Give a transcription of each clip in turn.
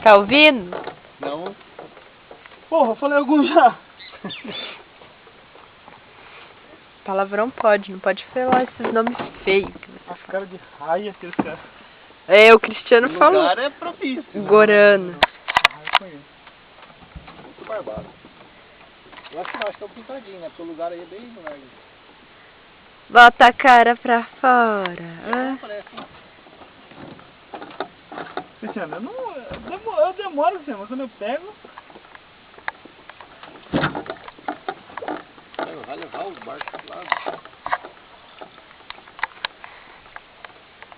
Tá ouvindo? Não. Porra, eu falei algum já. Palavrão pode, não pode falar esses nomes feios. As caras de raia que eles caras. É, o Cristiano O falou. lugar é propício. Gorano. Raia conheço. Muito barbado. Eu acho que não, acho que é um pintadinho, né? Porque o lugar aí é bem largo. Bota a cara pra fora. Ah. Parece. Cristiano, eu demoro, Cristiano, mas quando eu pego. Vai levar os barcos lá.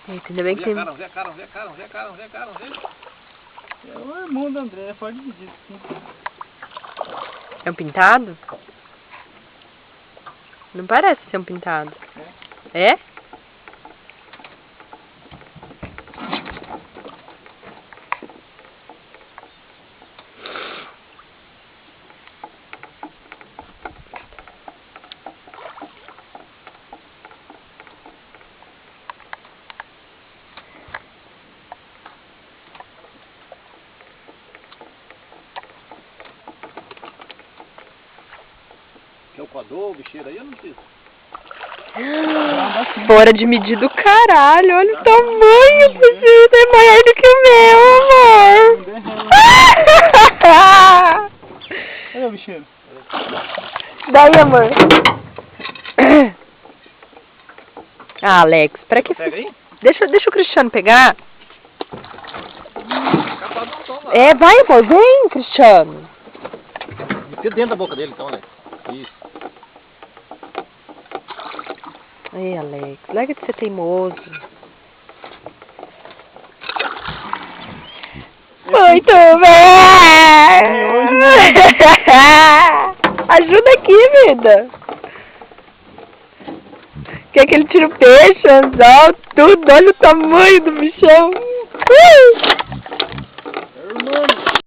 Eita, ainda bem que tem... Vê a cara. É o irmão do André, pode dizer sim. É um pintado? Não parece ser um pintado. É? Que é o coador, o bicheiro aí, eu não sei. Fora de medir do caralho, olha o tamanho do bicho, é maior do que o meu, amor. Olha o bicheiro. Daí, amor. Ah, Alex, pra que... Pega aí? Deixa o Cristiano pegar. Capaz não toma. É, vai, amor, vem, Cristiano. Enfia dentro da boca dele então, Alex. Isso. Ei, Alex, larga de ser teimoso. Muito bem! Ajuda aqui, vida. Quer que ele tire o peixe, o anzol, tudo. Olha o tamanho do bichão. Irmão.